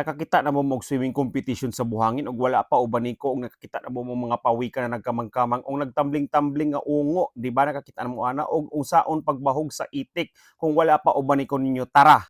Nakakita na mo og swimming competition sa buhangin og wala pa uban niko og nakakita na mo mga pawikan na nagkamang-kamang og nagtambling-tambling nga ungo, di ba nakakita na mo ana og unsaon pagbahog sa itik kung wala pa uban niko ninyo tara.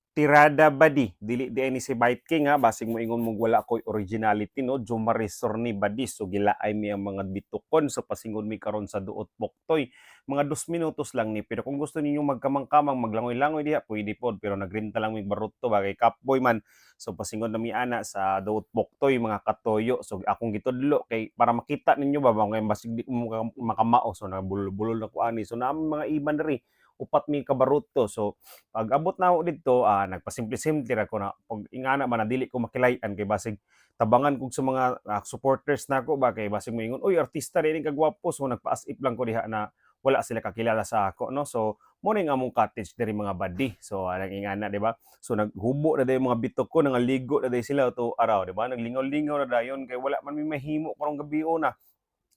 Tirada Badi, dili di ni si Bite King ha, basig mo ingon mong wala ko'y originality no, Jumarisor ni Badi, so gilaay mi ang mga bitukon, so pasingod mi karon sa duot poktoy. Mga 2 minutos lang ni, pero kung gusto ninyo magkamang-kamang, maglangoy-langoy diha, pwede pod, pero nagrinta lang mi baruto, bagay Capboy man, so pasingod na mi ana sa duot poktoy, mga katoyo, so akong gitudlo, kay para makita ninyo ba, mga basig di mo makamao, so nabulol-bulol na ko ani, so namin mga iban diri, upat mi kabaruto, so pag abot na ako dito, nagpasimple-simple ra ko na pag ingana man na dili ko makilay-an kay basig tabangan kog sa mga supporters nako ba kay basig moingon, "Uy, artista dili kagwapo." So nagpa-as-if lang ko diha na wala sila kakilala sa ako no. So mo ni nga among cottage diri mga buddy. So anang ingana di ba? So naghubo na day mga bitok ko nangaligo na day sila to araw di ba? Naglingaw-lingaw na dayon kay wala man mi mahimo karong gabi na.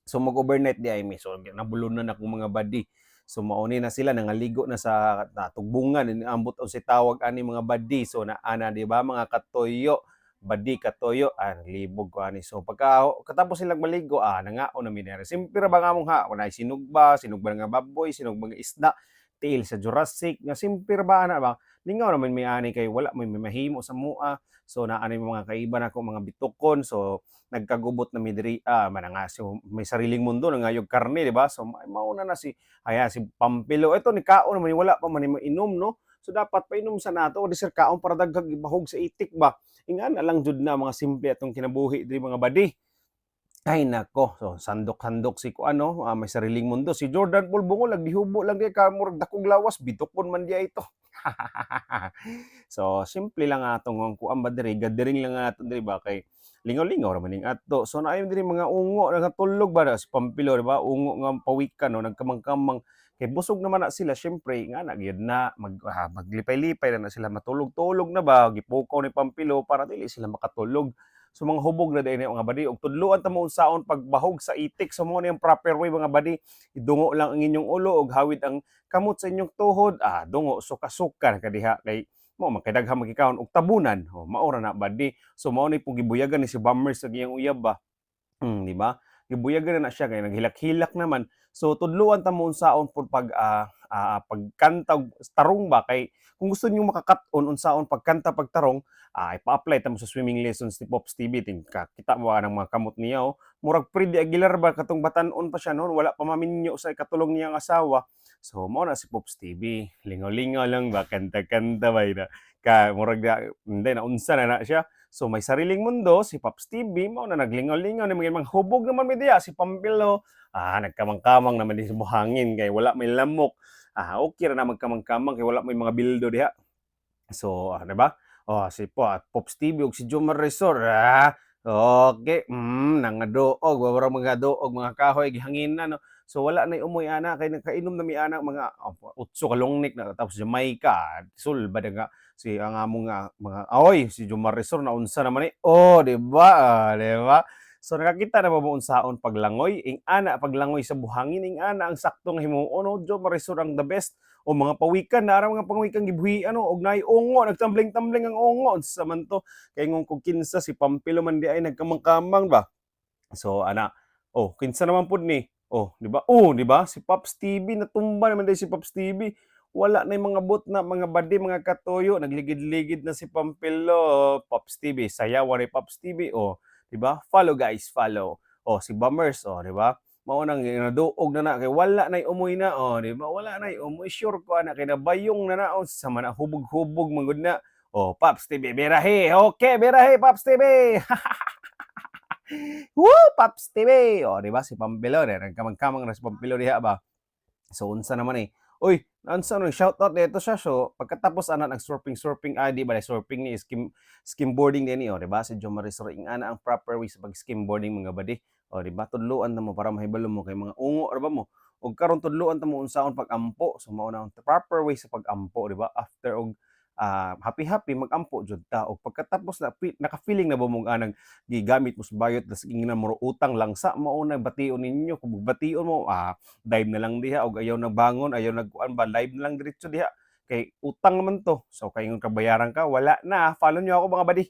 So mag-overnight di ay mi. So nabulunan na akong mga buddy. So mauni na sila nangaligo na sa tugbungan ambot o si tawag ani mga badi so na ana di ba mga katoyo badi katoyo libog ko ani so pagka katapos silang maligo nangaon na minere simpira ba nga mong ha wala sinugba nga baboy sinugba nga isda tiil sa Jurassic nga simpir ba ana ba lingaw naman may ani kay wala may mahimo sa mua so naa ni mga kaiba nako mga bitukon so nagkagubot na mi diri mananga so may sariling mundo nangayog karne di ba so mauna na si ayan, si Pampilo. Ito, ni Kaon naman, wala pa man mainom, no? So, dapat painom sa nato, o di sir Kaon para daghag bahog sa itik ba? Ingan na lang jud na mga simple atong kinabuhi diri mga badi. Ay nako, so sandok-handok si ko ano, may sariling mundo. Si Jordan Paul Bungol, nagdihubo lang di ka, murag dakong lawas, bitukon man diya ito. So, simple lang atong kuan ba diri, gathering lang ato diri ba kay lingaw-lingaw ra man ning adto. So naayon diri mga ungo nagatulog ba na si Pampilo di ba? Ungo nga pawikan no, nagkamang-kamang kay busog naman na sila syempre nga na gyud na maglipay-lipay na sila matulog-tulog na ba gipukaw ni Pampilo para dili sila makatulog. So mga hubog na din mga badi og tudloan ta mo unsaon pagbahog sa itik so mo ni ang proper way mga badi idungo lang ang inyong ulo og hawid ang kamot sa inyong tuhod dungo suka-suka kadiha kay mo makadaghang magikawon og tabunan maora na badi so mao ni pong gibuyagan ni si Bombers sa iyang uyab ba di ba gibuyagan na siya kay naghilak-hilak naman so tudloan ta mo unsaon pud pagkanta og tarong ba kay kung gusto niyo makakat-on unsaon pagkanta pagtarong ipa-apply ta mo sa swimming lessons ni Pops TV kita mo ng mga kamot niya murag Freddy Aguilar ba katong batan-on pa siya noon wala pa maminyo sa katulong niyang asawa so mao na si Pops TV lingaw-lingaw lang ba kanta-kanta ba ina ka murag hindi na unsa na siya so may sariling mundo si Pops TV mao na naglingaw-lingaw ni mga hubog naman mi diya si Pampilo nagkamang-kamang naman di sa buhangin kay wala may lamok okay ra na magkamang-kamang kay wala may mga bildo diha so di ba si Pops TV ug si Jomar Resor okay nangaduog wala mga duog mga kahoy gihanginan no so wala na umoy ana kay nakainom na mi ana mga utso ka longnik na tapos Jamaica sulba nga si ang among mga si Jomar Resor na unsa naman di ba di ba so nakakita na ba mo unsaon paglangoy ing ana paglangoy sa buhangin ing ana ang saktong himuon no Jomar Resor ang the best o mga pawikan na mga pawikan gibuhi og nay ungo nagtambling-tambling ang ungo sa man to kay ngon kog kinsa si Pampilo man di ay nagkamang-kamang ba so ana kinsa naman pud ni di ba si Pops TV natumba naman dai si Pops TV wala na mga bot na mga badi mga katoyo nagligid-ligid na si Pampilo Pops TV sayawan ni Pops TV di ba follow guys follow si Bombers di ba mao nang naduog na kay wala nay umoy na di ba wala nay umoy sure ko ana kay nabayong na naon sa man hubog-hubog mangud na Pops TV birahe okay birahe Pops TV Woo Pops TV di ba si Pampilo nagkamang-kamang na si Pampilo diha ba so unsa naman uy unsa no shout out dito siya so pagkatapos ana nag surfing di ba surfing ni skimboarding din di ba si Jomar Resor ing ana ang proper way sa pag skimboarding mga badi di ba tudloan ta mo para mahibalo mo kay mga ungo ra ba mo ug karon tudloan ta mo unsaon pag-ampo so mao na ang proper way sa pag-ampo di ba after og happy mag-ampo jud ta ug pagkatapos na naka-feeling na ba mo anang gigamit mo sa bayot tas ingnan mo utang lang sa mao na bation ninyo kung bation mo dive na lang diha og ayaw nagbangon ayaw nagkuan ba live na lang diretso diha kay utang naman 'to. So, kay ingon kabayaran ka, wala na. Follow niyo ako mga buddy.